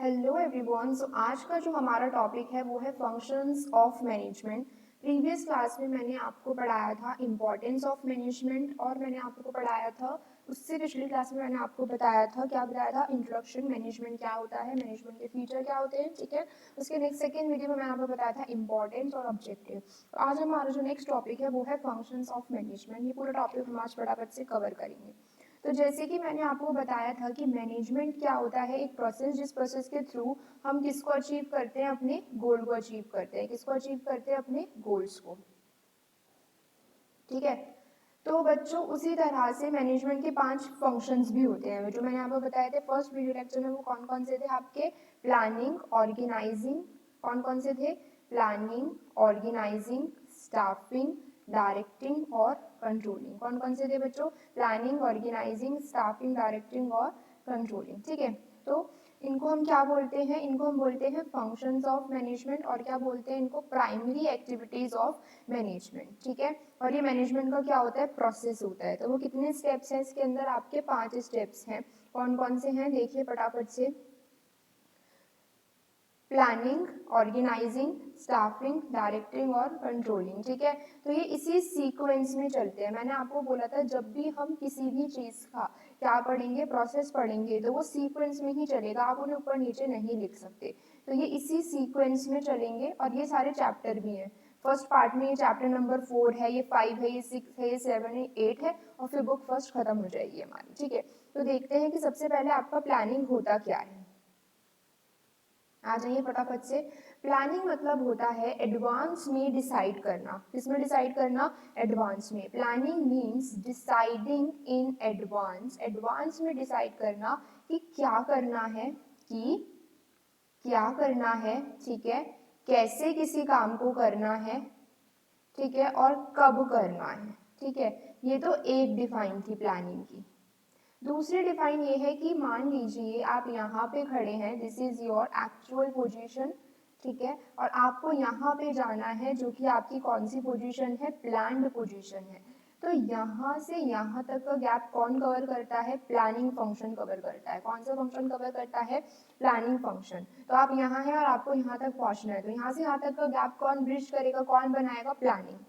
Hello everyone. सो आज का जो हमारा टॉपिक है वो है functions of management. Previous class में मैंने आपको पढ़ाया था इम्पोर्टेंस ऑफ मैनेजमेंट और मैंने आपको पढ़ाया था उससे पिछली क्लास में मैंने आपको बताया था क्या बताया था, इंट्रोडक्शन मैनेजमेंट क्या होता है, मैनेजमेंट के फीचर क्या होते हैं। ठीक है, उसके नेक्स्ट सेकेंड वीडियो में मैंने आपको बताया था इंपॉर्टेंस और ऑब्जेक्टिव। तो आज हमारा जो नेक्स्ट टॉपिक है वो है फंक्शंस ऑफ मैनेजमेंट। ये पूरा टॉपिक हम आज फटाफट से कवर करेंगे। तो जैसे कि मैंने आपको बताया था कि मैनेजमेंट क्या होता है, एक प्रोसेस जिस प्रोसेस के थ्रू हम किसको अचीव करते हैं, अपने गोल को अचीव करते हैं। किसको अचीव करते हैं? अपने गोल्स को। ठीक है, तो बच्चों उसी तरह से मैनेजमेंट के 5 फंक्शंस भी होते हैं जो मैंने आपको बताए थे फर्स्ट वीडियो लेक्चर में। वो कौन कौन से थे आपके? प्लानिंग, ऑर्गेनाइजिंग, कौन कौन से थे? प्लानिंग, ऑर्गेनाइजिंग, स्टाफिंग, डायरेक्टिंग और कंट्रोलिंग। कौन कौन से थे बच्चों? प्लानिंग, ऑर्गेनाइजिंग, स्टाफिंग, डायरेक्टिंग और कंट्रोलिंग। ठीक है, तो इनको हम क्या बोलते हैं? इनको हम बोलते हैं फंक्शंस ऑफ मैनेजमेंट और क्या बोलते हैं इनको? Primary activities of management. ठीक है, और ये मैनेजमेंट का क्या होता है? प्रोसेस होता है। तो वो कितने स्टेप्स हैं इसके अंदर? आपके 5 स्टेप्स हैं। कौन कौन से हैं देखिए फटाफट से। प्लानिंग, ऑर्गेनाइजिंग, स्टाफिंग, डायरेक्टिंग और कंट्रोलिंग। ठीक है, तो ये इसी सीक्वेंस में चलते हैं। मैंने आपको बोला था जब भी हम किसी भी चीज का क्या पढ़ेंगे, प्रोसेस पढ़ेंगे, तो वो सीक्वेंस में ही चलेगा, आप उन्हें ऊपर नीचे नहीं लिख सकते। तो ये इसी सीक्वेंस में चलेंगे और ये सारे चैप्टर भी हैं। फर्स्ट पार्ट में ये चैप्टर नंबर 4 है, ये 5 है, ये 6 है, ये 7 है, 8 है और फिर बुक फर्स्ट खत्म हो जाएगी हमारी। ठीक है, तो देखते हैं कि सबसे पहले आपका प्लानिंग होता क्या है। आ जाइए फटाफट से। प्लानिंग मतलब होता है एडवांस में डिसाइड करना। किसमें डिसाइड करना? एडवांस में। Planning means deciding in advance. Advance में डिसाइड करना कि क्या करना है, कि क्या करना है। ठीक है, कैसे किसी काम को करना है, ठीक है, और कब करना है। ठीक है, ये तो एक डिफाइन थी प्लानिंग की। दूसरी डिफाइन ये है कि मान लीजिए आप यहाँ पे खड़े हैं, this is your actual position. ठीक है, और आपको यहाँ पे जाना है जो कि आपकी कौन सी पोजीशन है? प्लान्ड पोजीशन है। तो यहाँ से यहाँ तक का गैप कौन कवर करता है? प्लानिंग फंक्शन कवर करता है। कौन सा फंक्शन कवर करता है? Planning function. तो आप यहाँ हैं और आपको यहाँ तक पहुँचना है, तो यहाँ से यहाँ तक का गैप कौन ब्रिज करेगा, कौन बनाएगा? प्लानिंग।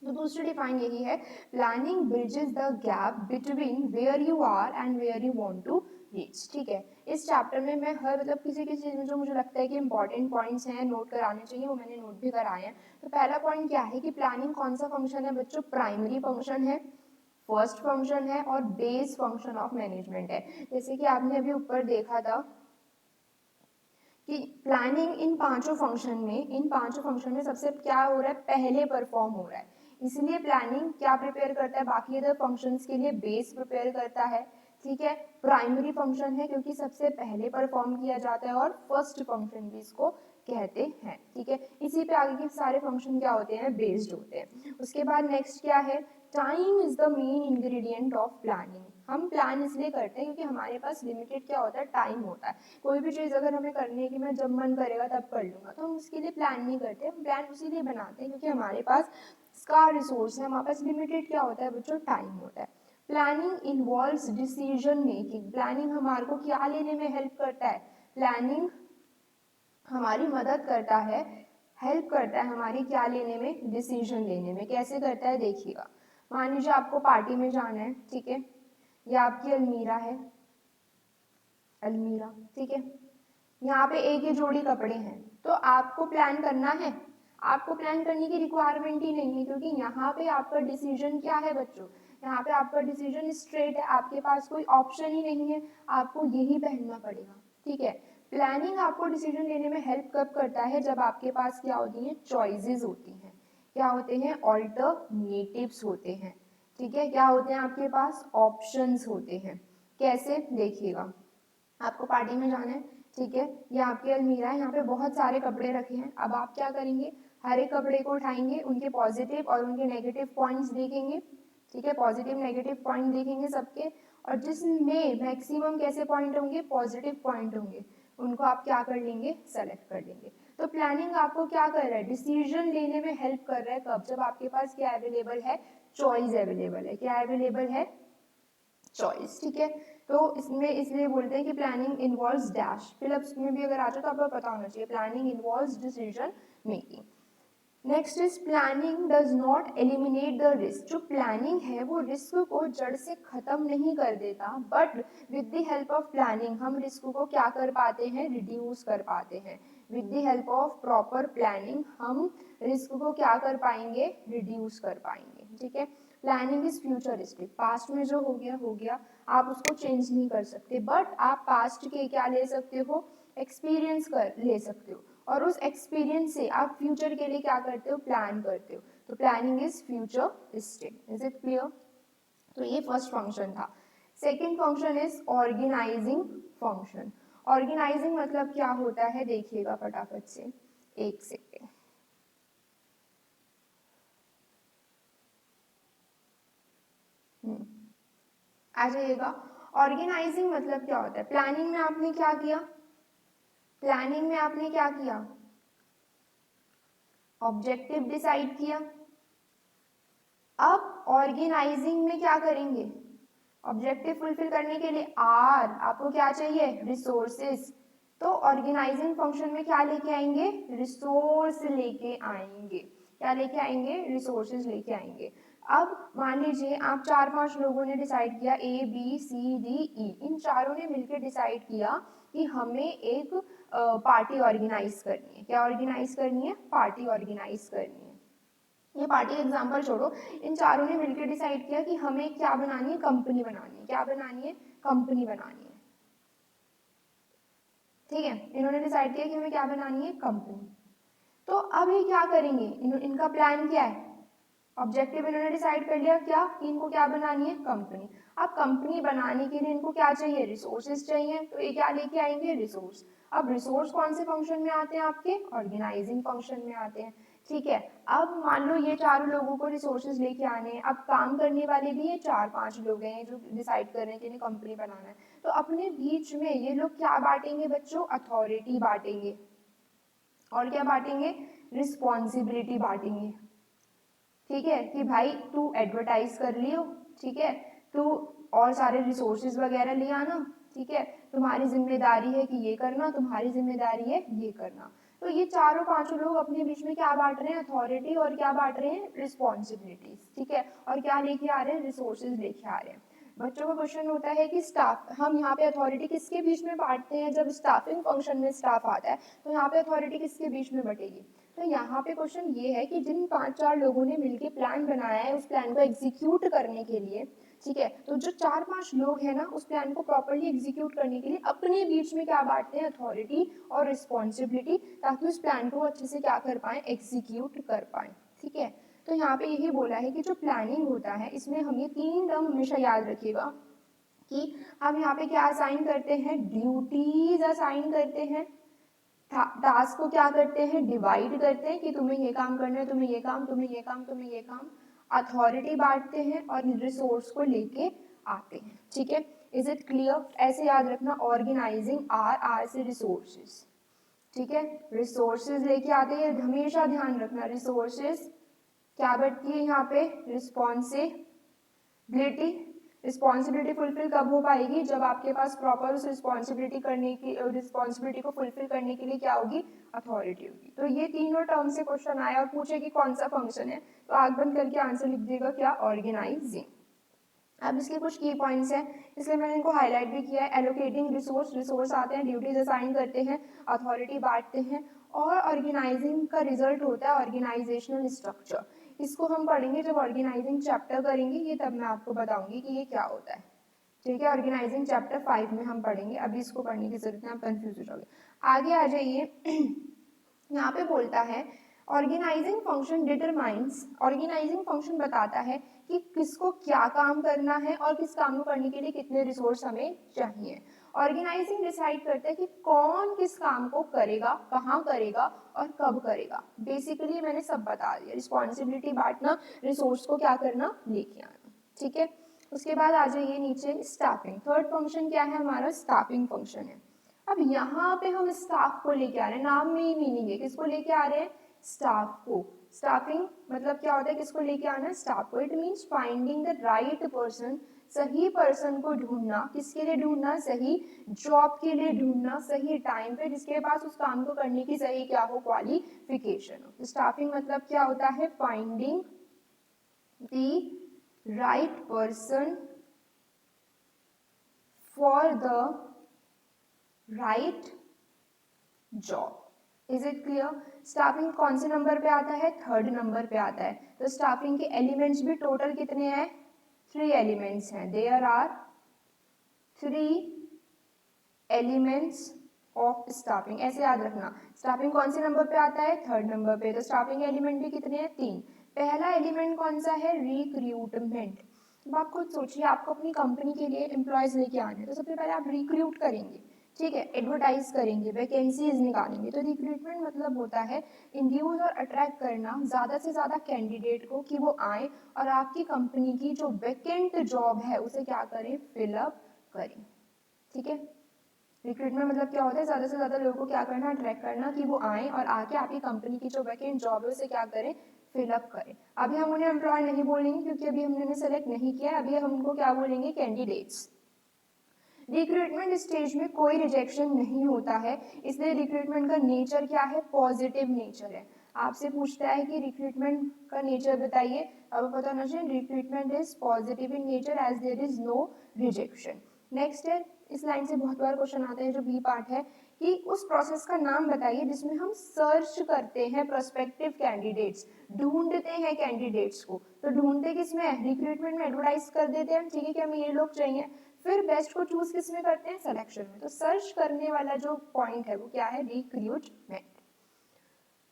तो दूसरी डिफाइन यही है, planning bridges the gap between where you are and where you want to reach. ठीक है, इस चैप्टर में मैं हर मतलब किसी किसी चीज में जो मुझे लगता है कि इंपॉर्टेंट पॉइंट्स हैं, नोट कराने चाहिए, वो मैंने नोट भी कराए हैं। तो पहला पॉइंट क्या है कि प्लानिंग कौन सा फंक्शन है बच्चों? प्राइमरी फंक्शन है, फर्स्ट फंक्शन है और बेस फंक्शन ऑफ मैनेजमेंट है। जैसे कि आपने अभी ऊपर देखा था कि प्लानिंग इन पांचों फंक्शन में सबसे क्या हो रहा है? पहले परफॉर्म हो रहा है। इसलिए प्लानिंग क्या प्रिपेयर करता है? बाकी अदर फंक्शंस के लिए बेस प्रिपेयर करता है। ठीक है, प्राइमरी फंक्शन है क्योंकि सबसे पहले परफॉर्म किया जाता है और फर्स्ट फंक्शन भी इसको कहते हैं। ठीक है, इसी पे आगे के सारे फंक्शन क्या होते हैं? बेस्ड होते हैं। उसके बाद नेक्स्ट क्या है? Time is the main ingredient of planning. हम प्लान इसलिए करते हैं क्योंकि हमारे पास लिमिटेड क्या होता है? टाइम होता है। कोई भी चीज़ अगर हमें करनी है कि मैं जब मन करेगा तब कर लूँगा, तो हम उसके लिए प्लान नहीं करते। हम प्लान उसी लिए बनाते हैं क्योंकि हमारे पास इसका रिसोर्स है, हमारे पास लिमिटेड क्या होता है बच्चों? टाइम होता है। Planning involves decision making. Planning हमारे को क्या लेने में हेल्प करता है? प्लानिंग हमारी मदद करता है, हेल्प करता है हमारी क्या लेने में? डिसीजन लेने में। कैसे करता है देखिएगा। मान लीजिए आपको पार्टी में जाना है, ठीक है, या आपकी अलमीरा है, अलमीरा, ठीक है, यहाँ पे एक ही जोड़ी कपड़े हैं, तो आपको प्लान करना है। आपको प्लान करने की रिक्वायरमेंट ही नहीं है क्योंकि यहाँ पे आपका डिसीजन क्या है बच्चों? यहाँ पे आपका डिसीजन स्ट्रेट है, आपके पास कोई ऑप्शन ही नहीं है, आपको यही पहनना पड़ेगा। ठीक है, प्लानिंग आपको डिसीजन लेने में हेल्प कब करता है? जब आपके पास क्या होती हैं? चॉइसेस होती हैं। क्या होते हैं? ऑल्टरनेटिव्स होते हैं। ठीक है, क्या होते हैं आपके पास? ऑप्शंस होते हैं। कैसे देखिएगा, आपको पार्टी में जाना है, ठीक है, ये आपकी अलमीरा है, यहाँ पे बहुत सारे कपड़े रखे हैं। अब आप क्या करेंगे? हर एक कपड़े को उठाएंगे, उनके पॉजिटिव और उनके नेगेटिव पॉइंट्स देखेंगे। ठीक है, पॉजिटिव नेगेटिव पॉइंट देखेंगे सबके, और जिसमें मैक्सिमम कैसे पॉइंट होंगे? पॉजिटिव पॉइंट होंगे, उनको आप क्या कर लेंगे? सेलेक्ट कर लेंगे। तो प्लानिंग आपको क्या कर रहा है? डिसीजन लेने में हेल्प कर रहा है। कब? जब आपके पास क्या अवेलेबल है? चॉइस अवेलेबल है। क्या अवेलेबल है? चॉइस। ठीक है, तो इसमें इसलिए बोलते हैं कि प्लानिंग इन्वॉल्व्स डैश, फिलअप्स में भी अगर आ जाए तो आपको पता होना चाहिए, planning involves decision making. Next is planning does not eliminate the risk. जो प्लानिंग है वो रिस्क को जड़ से खत्म नहीं कर देता, but with the help of planning हम रिस्क को क्या कर पाते हैं, रिड्यूस कर पाते हैं। With the help of proper planning हम रिस्क को क्या कर पाएंगे, रिड्यूस कर पाएंगे। ठीक है, प्लानिंग इज फ्यूचरिस्टिक, पास्ट में जो हो गया आप उसको चेंज नहीं कर सकते, बट आप पास्ट के क्या ले सकते हो, एक्सपीरियंस कर ले सकते हो, और उस एक्सपीरियंस से आप फ्यूचर के लिए क्या करते हो, प्लान करते हो। तो planning is futuristic. Is it clear? तो ये फर्स्ट फंक्शन था। Second function is organising function. Organising मतलब क्या होता है, देखिएगा फटाफट से, एक सेकेंड। आ जाइएगा। ऑर्गेनाइजिंग मतलब क्या होता है, प्लानिंग में आपने क्या किया, प्लानिंग में आपने क्या किया, ऑब्जेक्टिव डिसाइड किया। अब ऑर्गेनाइजिंग में क्या करेंगे, ऑब्जेक्टिव फुलफिल करने के लिए आर आपको क्या चाहिए, रिसोर्सेस। तो ऑर्गेनाइजिंग फंक्शन में क्या लेके आएंगे, रिसोर्स लेके आएंगे। क्या लेके आएंगे, रिसोर्सेज लेके आएंगे। अब मान लीजिए आप 4-5 लोगों ने डिसाइड किया, A B C D E, इन चारों ने मिलकर डिसाइड किया कि हमें एक पार्टी ऑर्गेनाइज करनी है। क्या ऑर्गेनाइज करनी है, पार्टी ऑर्गेनाइज करनी है। ये पार्टी एग्जाम्पल छोड़ो, इन चारों ने मिलकर डिसाइड किया कि हमें क्या बनानी है, कंपनी बनानी है। क्या बनानी है, कंपनी बनानी है। ठीक है, इन्होंने डिसाइड किया कि हमें क्या बनानी है, कंपनी। तो अब ये क्या करेंगे, इनका प्लान क्या है, ऑब्जेक्टिव इन्होंने डिसाइड कर लिया क्या, कि इनको क्या बनानी है, कंपनी। अब कंपनी बनाने के लिए इनको क्या चाहिए, रिसोर्सेज चाहिए। तो ये क्या लेके आएंगे, रिसोर्स। अब रिसोर्स कौन से फंक्शन में आते हैं आपके, ऑर्गेनाइजिंग फंक्शन में आते हैं। ठीक है, अब मान लो ये चारों लोगों को रिसोर्सेज लेके आने हैं, अब काम करने वाले भी ये 4-5 लोग हैं जो डिसाइड कर रहे हैं कि इन्हें कंपनी बनाना है। तो अपने बीच में ये लोग क्या बांटेंगे बच्चों, अथॉरिटी बांटेंगे, और क्या बांटेंगे, रिस्पॉन्सिबिलिटी बांटेंगे। ठीक है, कि भाई तू एडवर्टाइज कर लियो, ठीक है, तू और सारे रिसोर्सेज वगैरह ले आना, ठीक है, तुम्हारी जिम्मेदारी है कि ये करना, तुम्हारी जिम्मेदारी है ये करना। तो ये चारों पांचों लोग अपने बीच में क्या बांट रहे हैं, अथॉरिटी, और क्या बांट रहे हैं, रिस्पॉन्सिबिलिटीज। ठीक है, और क्या लेके आ रहे हैं, रिसोर्सेज लेके आ रहे हैं। बच्चों का क्वेश्चन होता है कि स्टाफ, हम यहाँ पे अथॉरिटी किसके बीच में बांटते हैं, जब स्टाफिंग फंक्शन में स्टाफ आता है तो यहाँ पे अथॉरिटी किसके बीच में बटेगी। तो यहाँ पे क्वेश्चन ये है कि जिन 5-4 लोगों ने मिलकर प्लान बनाया है, उस प्लान को एग्जीक्यूट करने के लिए, ठीक है, तो जो 4-5 लोग हैं ना, उस प्लान को प्रॉपरली एग्जीक्यूट करने के लिए अपने बीच में क्या बांटते हैं, अथॉरिटी और रिस्पॉन्सिबिलिटी, ताकि उस प्लान को अच्छे से क्या कर पाए, एग्जीक्यूट कर पाए। ठीक है, तो यहाँ पे यही बोला है कि जो प्लानिंग होता है इसमें हम ये 3 टर्म हमेशा याद रखिएगा कि हम यहाँ पे क्या असाइन करते हैं, ड्यूटीज असाइन करते हैं, टास्क को क्या करते हैं, डिवाइड करते हैं कि तुम्हें ये काम करना है, तुम्हें ये काम, तुम्हें ये काम, तुम्हें ये काम, अथॉरिटी बांटते हैं और रिसोर्स को लेके आते हैं। ठीक है, इज इट क्लियर? ऐसे याद रखना, ऑर्गेनाइजिंग आर से रिसोर्सेज। ठीक है, रिसोर्सेज लेके आते हैं, हमेशा ध्यान रखना, रिसोर्सेज क्या बढ़ती है यहाँ पे, रिस्पॉन्सिबिलिटी। रिस्पॉन्सिबिलिटी फुलफिल कब हो पाएगी, जब आपके पास प्रॉपर उस रिस्पॉन्सिबिलिटी को फुलफिल करने के लिए क्या होगी, अथॉरिटी होगी। तो ये तीनों टर्म से क्वेश्चन आया और पूछे कि कौन सा फंक्शन है, तो आग बंद करके आंसर लिख देगा क्या, ऑर्गेनाइजिंग। अब इसके कुछ की पॉइंट्स हैं, इसलिए मैंने इनको हाईलाइट भी किया है। एलोकेटिंग रिसोर्स, रिसोर्स आते हैं, ड्यूटीज असाइन करते हैं, अथॉरिटी बांटते हैं, और ऑर्गेनाइजिंग का रिजल्ट होता है ऑर्गेनाइजेशनल स्ट्रक्चर। इसको हम पढ़ेंगे जब ऑर्गेनाइजिंग चैप्टर करेंगे, ये तब मैं आपको बताऊंगी कि ये क्या होता है। ठीक है, ऑर्गेनाइजिंग चैप्टर 5 में हम पढ़ेंगे, अभी इसको पढ़ने की जरूरत है, आप कंफ्यूज हो जाओगे। आगे आ जाइए, यहाँ पे बोलता है organising function determines, organising function बताता है कि किसको क्या काम करना है और किस काम को करने के लिए कितने रिसोर्स हमें चाहिए। ऑर्गेनाइजिंग डिसाइड करता है कि कौन किस काम को करेगा, कहाँ करेगा और कब करेगा। बेसिकली मैंने सब बता दिया, रिस्पॉन्सिबिलिटी बांटना, रिसोर्स को क्या करना, लेके आना। ठीक है, उसके बाद आ जाइए नीचे, स्टाफिंग। थर्ड फंक्शन क्या है हमारा, स्टाफिंग फंक्शन है। अब यहाँ पे हम स्टाफ को लेके आ रहे हैं, नाम में ही मीनिंग है, किसको लेके आ रहे हैं, स्टाफ को। स्टाफिंग मतलब क्या होता है, किसको लेके आना है, स्टाफ को। It means finding the right person सही पर्सन को ढूंढना, किसके लिए ढूंढना, सही जॉब के लिए ढूंढना, सही टाइम पे, जिसके पास उस काम को करने की सही क्या हो, क्वालिफिकेशन हो। स्टाफिंग मतलब क्या होता है, finding the right person for the right job. Is it clear. Staffing कौन से नंबर पे आता है, थर्ड नंबर पे आता है। तो स्टाफिंग के एलिमेंट्स भी टोटल कितने हैं, 3 एलिमेंट्स हैं। There are 3 elements of staffing, ऐसे याद रखना। स्टाफिंग कौन से नंबर पे आता है, थर्ड नंबर पे। तो स्टाफिंग एलिमेंट भी कितने हैं, 3। पहला एलिमेंट कौन सा है, रिक्रूटमेंट। अब आप खुद सोचिए, आपको अपनी कंपनी के लिए एम्प्लॉयज लेके आने हैं, तो सबसे पहले आप रिक्रूट करेंगे, ठीक है, एडवर्टाइज करेंगे, वैकेंसीज निकालेंगे। तो रिक्रूटमेंट मतलब होता है इंड्यूस और अट्रैक्ट करना ज़्यादा से ज़्यादा कैंडिडेट को कि वो आए और आपकी कंपनी की जो वैकेंट जॉब है उसे क्या करें, फिलअप करें, ठीक है। रिक्रूटमेंट मतलब क्या होता है, ज़्यादा से ज़्यादा लोगों को क्या करना, अट्रैक्ट करना कि वो आए और आके आपकी कंपनी की जो वैकेंट जॉब है उसे क्या करें, फिलअप करें। अभी हम उन्हें एम्प्लॉय नहीं बोलेंगे क्योंकि अभी हमने उन्हें सेलेक्ट नहीं किया, अभी हम उनको क्या बोलेंगे, कैंडिडेट्स। रिक्रूटमेंट स्टेज में कोई रिजेक्शन नहीं होता है, इसलिए रिक्रूटमेंट का नेचर क्या है, पॉजिटिव नेचर है। आपसे पूछता है कि रिक्रूटमेंट का नेचर बताइए, अब पता होना चाहिए recruitment is positive in nature as there is no rejection. Next है, इस लाइन से बहुत बार क्वेश्चन आता है, जो बी पार्ट है, कि उस प्रोसेस का नाम बताइए जिसमें हम सर्च करते हैं प्रोस्पेक्टिव कैंडिडेट्स, ढूंढते हैं कैंडिडेट्स को। तो ढूंढते किस में, रिक्रूटमेंट में एडवर्टाइज कर देते हैं, ठीक है, कि हमें ये लोग चाहिए। फिर बेस्ट को चूज किस में करते हैं, सिलेक्शन में। तो सर्च करने वाला जो पॉइंट है वो क्या है, रिक्रूटमेंट।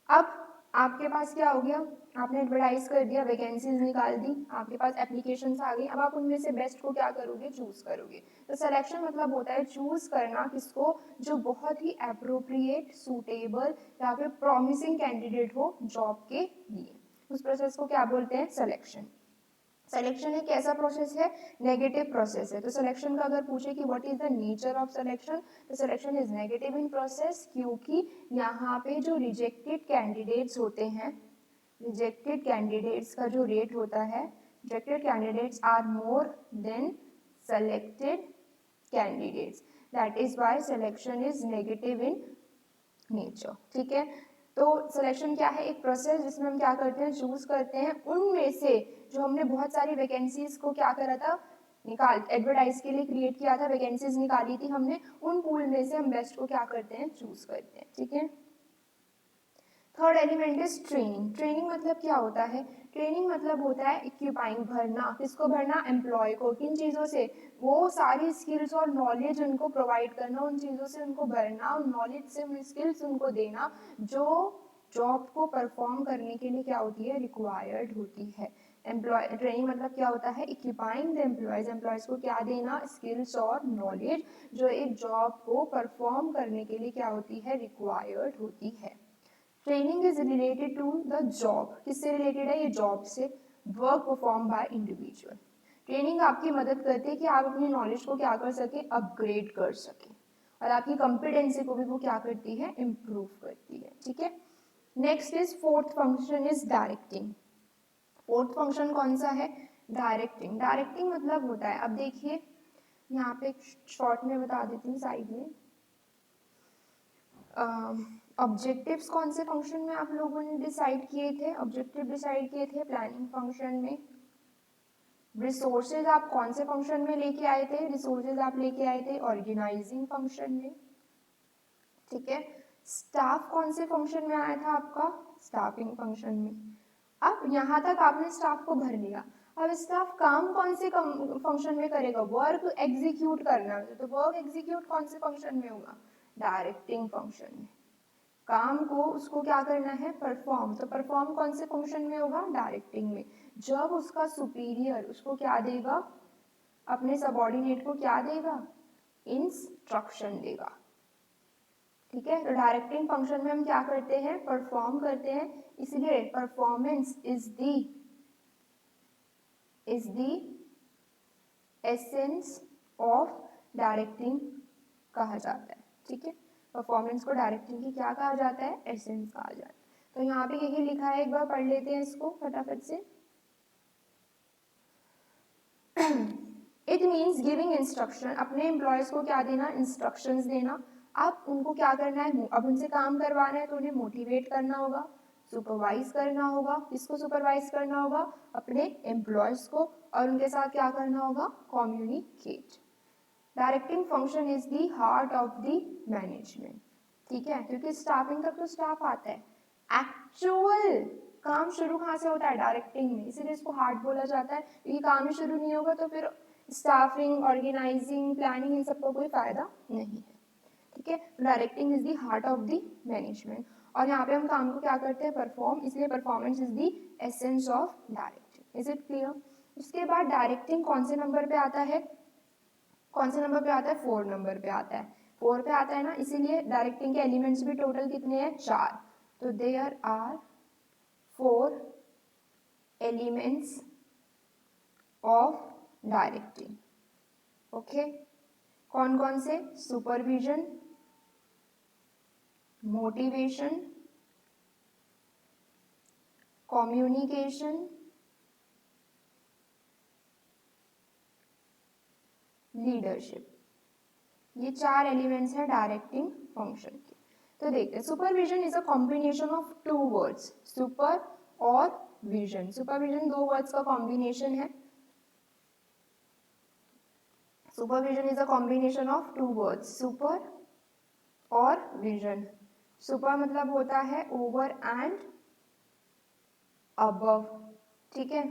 अब आपके पास क्या हो गया, आपने एडवर्टाइज कर दिया, वैकेंसीज निकाल दी, आपके पास एप्लीकेशंस आ गई। अब आप उनमें से बेस्ट को क्या करोगे, चूज करोगे। तो सिलेक्शन मतलब होता है चूज करना किसको, जो बहुत ही एप्रोप्रिएट, सूटेबल या फिर प्रॉमिसिंग कैंडिडेट हो जॉब के लिए। उस प्रोसेस को क्या बोलते हैं, सिलेक्शन। सिलेक्शन एक ऐसा प्रोसेस है, नेगेटिव प्रोसेस है। तो सिलेक्शन का अगर पूछे कि what is the nature of selection, तो selection is negative in process, क्योंकि यहाँ पे जो रिजेक्टेड कैंडिडेट्स होते हैं, रिजेक्टेड कैंडिडेट्स का जो रेट होता है, rejected candidates are more than selected candidates, that is why selection is negative in nature, ठीक है। तो सिलेक्शन क्या है, एक प्रोसेस जिसमें हम क्या करते हैं, चूज करते हैं उनमें से जो हमने बहुत सारी वैकेंसीज को क्या करा था, निकाल, एडवर्टाइज के लिए क्रिएट किया था, वैकेंसीज निकाली थी हमने, उन पूल में से हम बेस्ट को क्या करते हैं, चूज करते हैं, ठीक है। Third element is training. Training मतलब क्या होता है, ट्रेनिंग मतलब होता है इक्विपाइंग, भरना, किसको भरना, एम्प्लॉय को, किन चीज़ों से, वो सारी स्किल्स और नॉलेज उनको प्रोवाइड करना, उन चीज़ों से उनको भरना, उन नॉलेज से उन स्किल्स उनको देना जो जॉब को परफॉर्म करने के लिए क्या होती है, रिक्वायर्ड होती है। एम्प्लॉय ट्रेनिंग मतलब क्या होता है, इक्विपाइंग द एम्प्लॉयज, एम्प्लॉयज को क्या देना, स्किल्स और नॉलेज जो एक जॉब को परफॉर्म करने के लिए क्या होती है, रिक्वायर्ड होती है। Training is related to the job, किससे रिलेटेड है, ये जॉब से, work perform by individual. Training आपकी मदद करती है कि आप अपनी नॉलेज को क्या कर सके, अपग्रेड कर सके, और आपकी कॉम्पिटेंसी को भी वो क्या करती है, इम्प्रूव करती है, ठीक है। Next is fourth function is directing. Fourth function कौन सा है, डायरेक्टिंग। डायरेक्टिंग मतलब होता है, अब देखिए यहाँ पे शॉर्ट में बता देती हूँ साइड में, ऑब्जेक्टिव्स कौन से फंक्शन में आप लोगों ने डिसाइड किए थे, ऑब्जेक्टिव डिसाइड किए थे प्लानिंग फंक्शन में। रिसोर्सेज आप कौन से फंक्शन में लेके आए थे, रिसोर्सेज आप लेके आए थे ऑर्गेनाइजिंग फंक्शन में, ठीक है। स्टाफ कौन से फंक्शन में आया था आपका, स्टाफिंग फंक्शन में। अब यहाँ तक आपने स्टाफ को भर लिया, अब स्टाफ काम कौन से फंक्शन में करेगा, वर्क एग्जीक्यूट करना है, तो वर्क एग्जीक्यूट कौन से फंक्शन में होगा, डायरेक्टिंग फंक्शन में। काम को उसको क्या करना है, परफॉर्म, तो परफॉर्म कौन से फंक्शन में होगा, डायरेक्टिंग में। जब उसका सुपीरियर उसको क्या देगा, अपने सबऑर्डिनेट को क्या देगा, इंस्ट्रक्शन देगा, ठीक है। तो डायरेक्टिंग फंक्शन में हम क्या करते हैं, परफॉर्म करते हैं, इसलिए performance is the essence of directing कहा जाता है, ठीक है। परफॉर्मेंस को डायरेक्टिंग की क्या कहा जाता है, एसेंस कहा जाता है। तो यहाँ पे यही लिखा है, एक बार पढ़ लेते हैं इसको फटाफट से। इट मीन्स गिविंग इंस्ट्रक्शन, अपने एम्प्लॉयज को क्या देना, इंस्ट्रक्शंस देना। अब उनको क्या करना है, अब उनसे काम करवाना है तो उन्हें मोटिवेट करना होगा, सुपरवाइज करना होगा। किसको सुपरवाइज करना होगा, अपने एम्प्लॉयज को, और उनके साथ क्या करना होगा, communicate. Directing function is the heart of the management, ठीक है, क्योंकि स्टाफिंग तक तो स्टाफ आता है, एक्चुअल काम शुरू कहाँ से होता है, डायरेक्टिंग में, इसीलिए इसको हार्ट बोला जाता है, क्योंकि काम ही शुरू नहीं होगा तो फिर स्टाफिंग, ऑर्गेनाइजिंग, प्लानिंग, इन सबका कोई फायदा नहीं है, ठीक है। Directing is the heart of the management, और यहाँ पे हम काम को क्या करते हैं, परफॉर्म, इसलिए performance is the essence of directing. Is it clear? उसके बाद डायरेक्टिंग कौन से नंबर पे आता है, कौन से नंबर पे आता है, 4 नंबर पे आता है, 4 पे आता है ना, इसीलिए डायरेक्टिंग के एलिमेंट्स भी टोटल कितने हैं, 4। तो there are 4 elements of directing, okay. कौन कौन से, सुपरविजन, मोटिवेशन, कम्युनिकेशन, लीडरशिप, ये 4 एलिमेंट्स हैं डायरेक्टिंग फंक्शन के। तो देखते हैं, supervision is a combination of 2 words, super और विजन। सुपरविजन 2 वर्ड्स का कॉम्बिनेशन है, supervision is a combination of 2 words, super और विजन। सुपर मतलब होता है ओवर एंड अबव, ठीक है।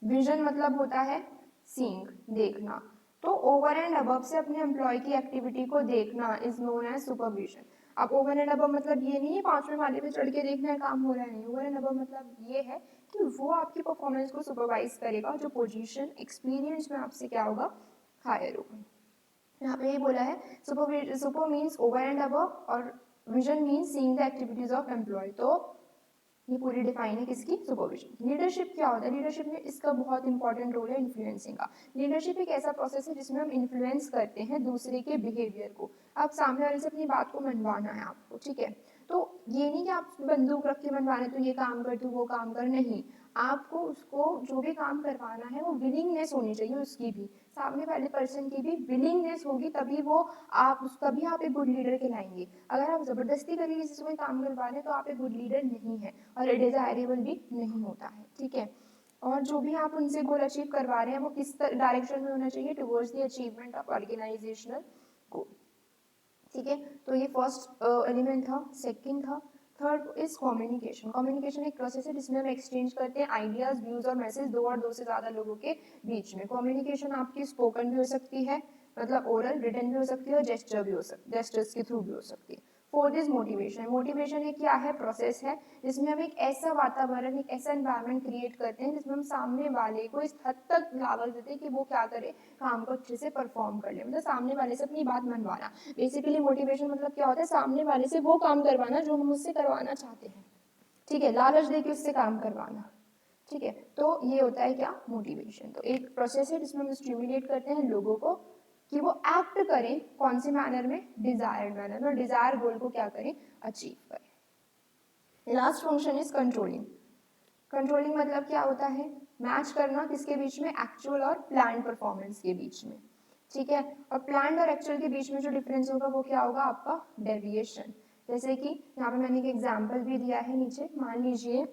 विजन मतलब होता है सीइंग, देखना। तो ओवर एंड अबव से अपने एम्प्लॉय की एक्टिविटी को देखना इज नोन एज सुपरविजन। अब ओवर एंड अबव मतलब ये नहीं है 5वें माले पे चढ़ के देखना है काम हो रहा है, नहीं। ओवर एंड अबव मतलब ये है कि वो आपकी परफॉर्मेंस को सुपरवाइज करेगा, जो पोजीशन एक्सपीरियंस में आपसे क्या होगा, हायर होगा। यहाँ पे ये बोला है super means over and above, और vision means seeing the activities of employ. तो ये पूरी डिफाइन है किसकी, सुपरविजन। लीडरशिप क्या होता है, लीडरशिप में इसका बहुत इंपॉर्टेंट रोल है इन्फ्लुएंसिंग का। लीडरशिप एक ऐसा प्रोसेस है जिसमें हम इन्फ्लुएंस करते हैं दूसरे के बिहेवियर को। अब सामने वाले से अपनी बात को मनवाना है आपको, ठीक है। तो ये नहीं कि आप बंदूक रख के मनवाना, तो ये काम कर, तू वो काम कर, नहीं। आपको उसको जो भी काम करवाना है वो विलिंगनेस होनी चाहिए उसकी भी, सामने वाले पर्सन की भी विलिंगनेस होगी, तभी वो तभी आप एक गुड लीडर कहलाएंगे। अगर आप जबरदस्ती करके किसी से कोई काम करवा रहे हैं तो आप एक गुड लीडर नहीं है, और डिजायरेबल भी नहीं होता है, ठीक है। और जो भी आप उनसे गोल अचीव करवा रहे हैं वो किस डायरेक्शन में होना चाहिए, towards the achievement of organisational goal, ठीक है। तो ये फर्स्ट एलिमेंट था। सेकंड था, थर्ड इज कम्युनिकेशन। कम्युनिकेशन एक प्रोसेस है जिसमें हम एक्सचेंज करते हैं आइडियाज, व्यूज और मैसेज दो और दो से ज्यादा लोगों के बीच में। कम्युनिकेशन आपकी स्पोकन भी हो सकती है, मतलब ओरल, रिटन भी हो सकती है, और जेस्चर भी हो सकती है, जेस्चर्स के थ्रू भी हो सकती है। Fourth is motivation. मोटिवेशन एक क्या है, प्रोसेस है जिसमें हम एक ऐसा वातावरण, एक ऐसा एनवायरनमेंट क्रिएट करते हैं जिसमें हम सामने वाले को इस हद तक लालच देते हैं कि वो क्या करे, काम को अच्छे से परफॉर्म कर ले, मतलब सामने वाले से अपनी बात मनवाना। बेसिकली मोटिवेशन मतलब क्या होता है, सामने वाले से वो काम करवाना जो हम उससे करवाना चाहते हैं, ठीक है, लालच देके उससे काम करवाना, ठीक है। तो ये होता है क्या, मोटिवेशन। तो एक प्रोसेस है जिसमें हम स्टिमुलेट करते हैं लोगों को कि वो एक्ट करें, कौन से मैनर में, डिजायर्ड मैनर में, और डिजायर गोल को क्या करें, अचीव करें। Last function is controlling. Controlling मतलब क्या होता है, मैच करना किसके बीच में, एक्चुअल और प्लान परफॉर्मेंस के बीच में, ठीक है। और प्लान और एक्चुअल के बीच में जो डिफरेंस होगा वो क्या होगा, आपका डेविएशन। जैसे कि यहाँ पे मैंने एक एग्जाम्पल भी दिया है नीचे, मान लीजिए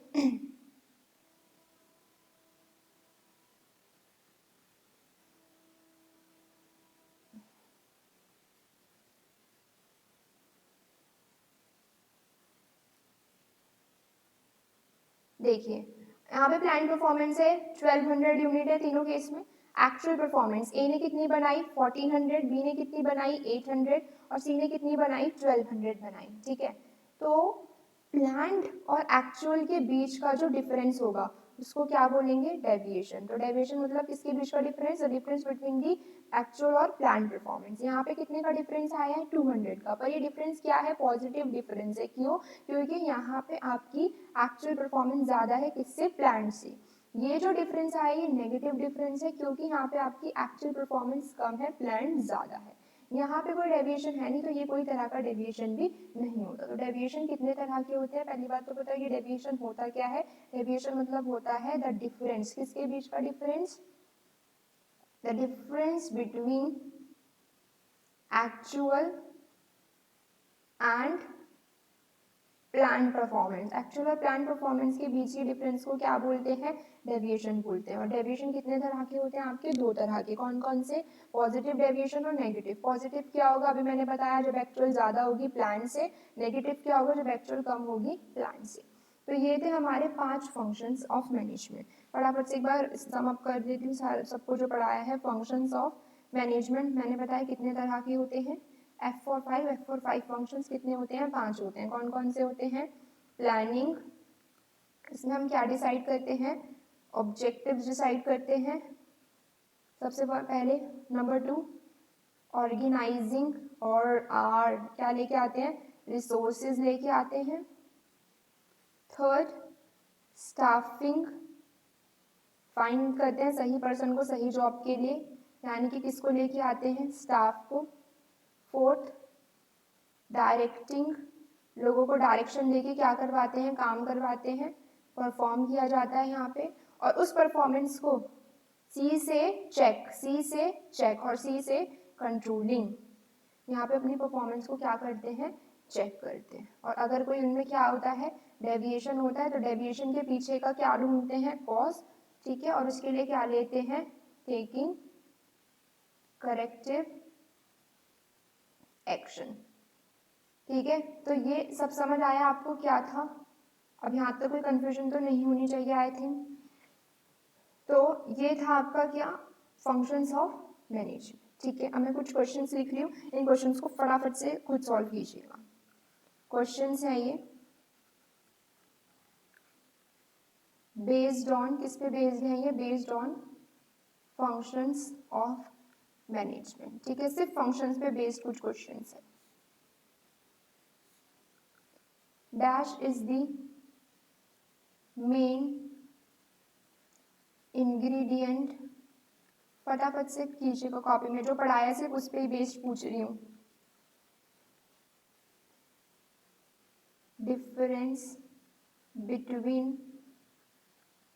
देखिए यहाँ पे प्लान परफॉर्मेंस है 1200 यूनिट है तीनों केस में। एक्चुअल परफॉर्मेंस ए ने कितनी बनाई 1400, बी ने कितनी बनाई 800, और सी ने कितनी बनाई 1200 बनाई, ठीक है। तो प्लान्ड और एक्चुअल के बीच का जो डिफरेंस होगा उसको क्या बोलेंगे, डेविएशन। तो डेविएशन मतलब किसके बीच का difference, the difference between the actual और प्लान परफॉर्मेंस। यहाँ पे कितने का डिफरेंस आया है 200 का, पर ये डिफरेंस क्या है, पॉजिटिव डिफरेंस है। क्यों, क्योंकि यहाँ पे आपकी एक्चुअल परफॉर्मेंस ज्यादा है किससे, प्लान से। ये जो डिफरेंस आया ये नेगेटिव डिफरेंस है, क्योंकि यहाँ पे आपकी एक्चुअल परफॉर्मेंस कम है, प्लान ज्यादा है। यहाँ पे कोई डेविएशन है नहीं, तो ये कोई तरह का डेविएशन भी नहीं होता। तो डेविएशन कितने तरह के होते हैं, पहली बात तो पता है कि डेविएशन होता क्या है। डेविएशन मतलब होता है द डिफरेंस, किसके बीच का difference, the difference between actual and plan performance. Actual और प्लान परफॉर्मेंस के बीच के डिफरेंस को क्या बोलते हैं? डेविएशन बोलते हैं। और डेविएशन कितने तरह के होते हैं आपके? दो तरह के। कौन कौन से? पॉजिटिव डेविएशन और नेगेटिव। पॉजिटिव क्या होगा? अभी मैंने बताया, जब एक्चुअल ज्यादा होगी प्लान से। नेगेटिव क्या होगा? जब एक्चुअल कम होगी प्लान से। तो ये थे हमारे 5 फंक्शंस ऑफ मैनेजमेंट। फटाफट से एक बार सम अप कर देती हूँ सबको जो पढ़ाया है। फंक्शंस ऑफ मैनेजमेंट मैंने बताया कितने तरह के होते हैं। F4 फंक्शंस कितने होते हैं? 5 होते हैं। कौन कौन से होते हैं? प्लानिंग, इसमें हम क्या डिसाइड करते हैं? ऑब्जेक्टिव्स डिसाइड करते हैं सबसे पहले। नंबर 2 ऑर्गेनाइजिंग, और आर क्या लेके आते हैं? रिसोर्सेज लेके आते हैं। थर्ड स्टाफिंग, फाइंड करते हैं सही पर्सन को सही जॉब के लिए, यानी कि किसको लेके आते हैं? स्टाफ को। फोर्थ डायरेक्टिंग, लोगों को डायरेक्शन देके क्या करवाते हैं? काम करवाते हैं, परफॉर्म किया जाता है यहाँ पे। और उस परफॉर्मेंस को सी से चेक और सी से कंट्रोलिंग, यहाँ पे अपनी परफॉर्मेंस को क्या करते हैं? चेक करते हैं। और अगर कोई उनमें क्या होता है? डेविएशन होता है, तो डेविएशन के पीछे का क्या ढूंढते हैं? कॉज। ठीक है, और उसके लिए क्या लेते हैं? Taking corrective action. ठीक है, तो ये सब समझ आया आपको क्या था? अब यहाँ तक कोई कंफ्यूजन तो नहीं होनी चाहिए आई थिंक। तो ये था आपका क्या? Functions of management. ठीक है, अब मैं कुछ क्वेश्चंस लिख रही हूँ, इन क्वेश्चंस को फटाफट से खुद सॉल्व कीजिएगा। क्वेश्चंस है ये बेस्ड ऑन, किस पे बेस्ड है ये? Based on functions of management. ठीक है, सिर्फ फंक्शंस पे बेस्ड कुछ क्वेश्चंस है। Dash is the main ingredient, फटाफट से कीजिएगा कॉपी में, जो पढ़ाया सिर्फ उस पे ही बेस्ड पूछ रही हूँ। Difference between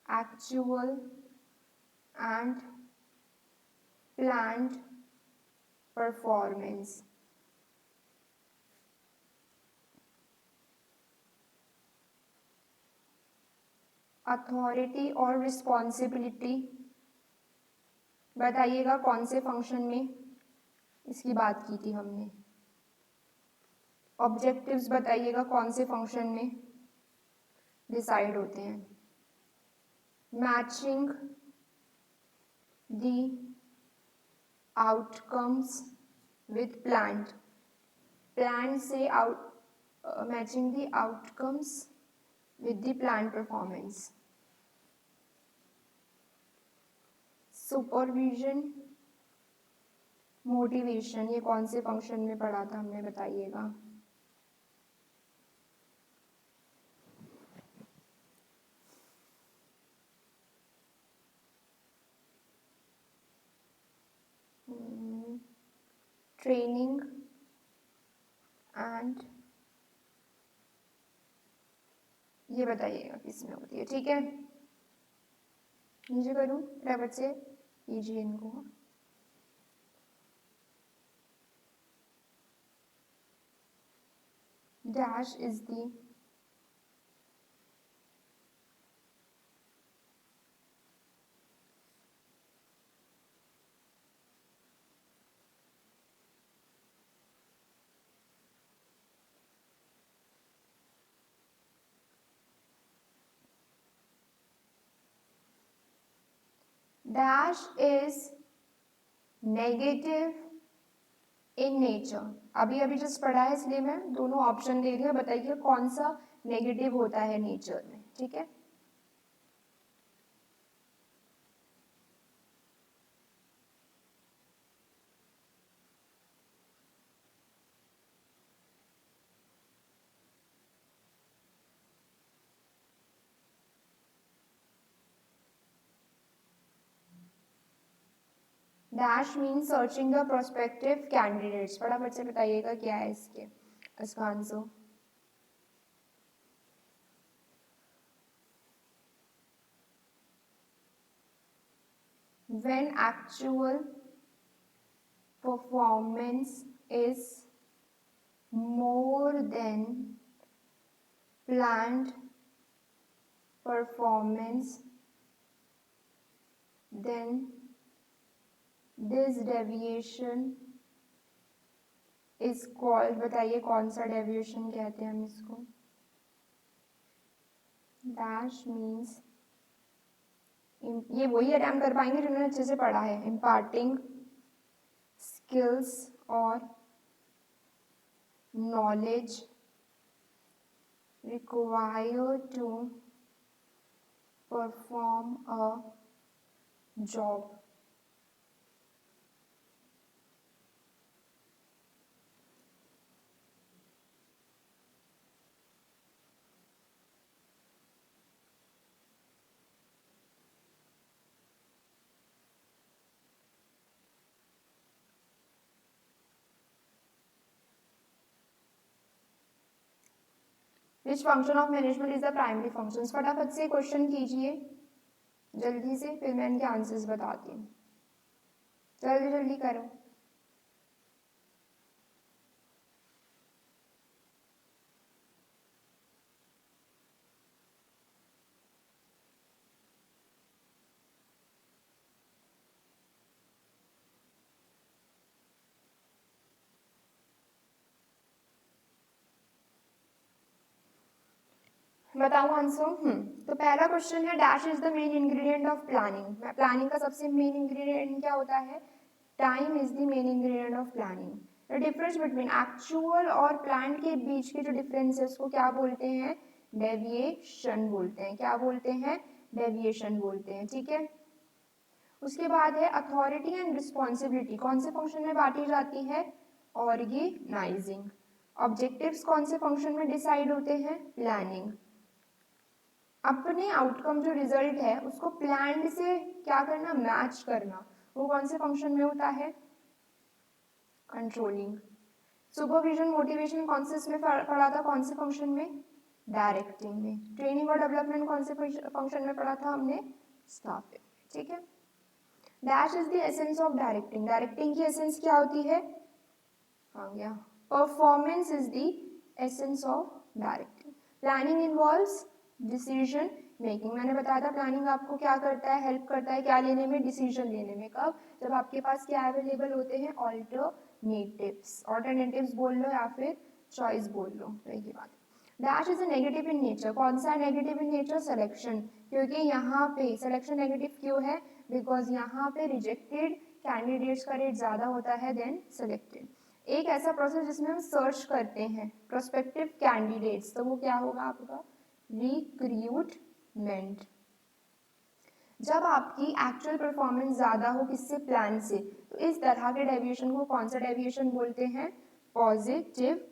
actual and planned performance. Authority और रिस्पॉन्सिबिलिटी बताइएगा कौन से फंक्शन में इसकी बात की थी हमने। ऑब्जेक्टिव्स बताइएगा कौन से फंक्शन में डिसाइड होते हैं। Matching the outcomes with planned, plan से matching the outcomes with the plan performance. Supervision, motivation, ये कौन से फंक्शन में पढ़ा था हमने? बताइएगा। ट्रेनिंग एंड, ये बताइएगा किस में होती है। ठीक है, नीचे करूँ फटाफट से, कीजिए इनको। Dash is the dash is negative in nature. अभी अभी जस्ट पढ़ा है इसलिए मैं दोनों ऑप्शन दे रही हूँ, बताइए कौन सा नेगेटिव होता है नेचर में। ठीक है, dash mean searching the prospective candidates. फटाफट से बताइएगा क्या है इसका answer. when actual performance is more than planned performance, then this deviation is called, बताइए कौन सा डेविएशन कहते हैं हम इसको? डैश मीन्स, ये वही अटेम्प्ट कर पाएंगे जिन्होंने अच्छे से पढ़ा है, imparting skills or knowledge required to perform a job. Which function of management is the primary functions? फटाफट से क्वेश्चन कीजिए जल्दी से, फिर मैं इनके आंसर्स बताती हूँ, जल्दी जल्दी करो। बताओ आंसर। तो पहला क्वेश्चन है, dash is the main ingredient of planning. Planning का सबसे मेन इंग्रेडिएंट क्या होता है? Time is the main ingredient of planning. The difference between actual और प्लान के बीच के जो डिफरेंस है उसको क्या बोलते हैं? डेविएशन बोलते हैं। क्या बोलते हैं? डेविएशन बोलते हैं। ठीक है, उसके बाद है अथॉरिटी एंड रिस्पॉन्सिबिलिटी। कौन से फंक्शन में बांटी जाती है? ऑर्गेनाइजिंग। ऑब्जेक्टिव्स कौन से फंक्शन में डिसाइड होते हैं? प्लानिंग। अपने आउटकम जो रिजल्ट है उसको प्लान से क्या करना? मैच करना। वो कौन से फंक्शन में होता है? कंट्रोलिंग। सुपरविजन मोटिवेशन कौन से इसमें पढ़ा था? कौन से फंक्शन में? डायरेक्टिंग में। ट्रेनिंग और डेवलपमेंट कौन से फंक्शन में पढ़ा था हमने? स्टाफिंग। ठीक है, dash is the essence of directing. Directing की एसेंस क्या होती है? आ गया, performance is the essence of directing. Planning involves decision making. मैंने बताया था प्लानिंग आपको क्या करता है? हेल्प करता है क्या लेने में? डिसीजन लेने में। कब? जब आपके पास क्या अवेलेबल होते हैं? ऑल्टरनेटिव्स। ऑल्टरनेटिव्स बोल लो या फिर चॉइस बोल लो, वही बात। Dash is a negative in nature. कौन सा नेगेटिव इन नेचर? सिलेक्शन। क्योंकि यहाँ पे सिलेक्शन नेगेटिव क्यों है? बिकॉज यहाँ पे रिजेक्टेड कैंडिडेट्स का रेट ज्यादा होता है देन सिलेक्टेड। एक ऐसा प्रोसेस जिसमें हम सर्च करते हैं प्रोस्पेक्टिव कैंडिडेट्स, तो वो क्या होगा आपका? रिक्रूटमेंट। जब आपकी एक्चुअल परफॉर्मेंस ज्यादा हो किससे? प्लान से, तो इस तरह के डेविएशन को कौन सा डेविएशन बोलते हैं? पॉजिटिव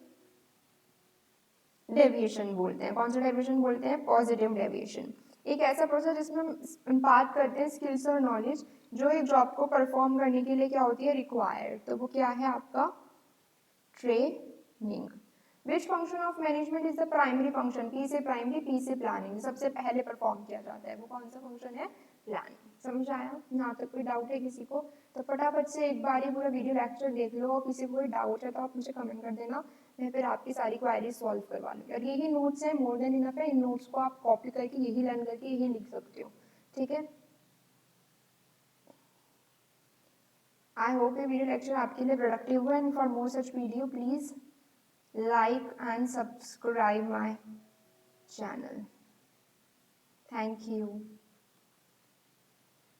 डेविएशन बोलते हैं। कौन सा डेविएशन बोलते हैं? Positive deviation. एक ऐसा प्रोसेस जिसमें हम बात करते हैं स्किल्स और नॉलेज जो एक जॉब को परफॉर्म करने के लिए क्या होती है? रिक्वायर्ड, तो वो क्या है आपका? Training. Which function of management is the primary function? P से प्राइमरी, पी से प्लानिंग। सबसे पहले परफॉर्म किया जाता है वो कौन सा फंक्शन है? प्लानिंग। समझ आया? यहाँ तक कोई डाउट है किसी को? तो फटाफट से एक बार ही पूरा वीडियो लेक्चर देख लो, और किसी को कोई डाउट है तो आप मुझे कमेंट कर देना, मैं फिर आपकी सारी क्वेरीज सॉल्व करवा लूँगी। और यही नोट्स है, मोर देन इनफ है। इन नोट्स को आप कॉपी करके यही लर्न करके यही लिख सकते हो। ठीक है, आई होप ये वीडियो लेक्चर आपके लिए प्रोडक्टिव हुआ। And for more such video please like and subscribe my channel. Thank you.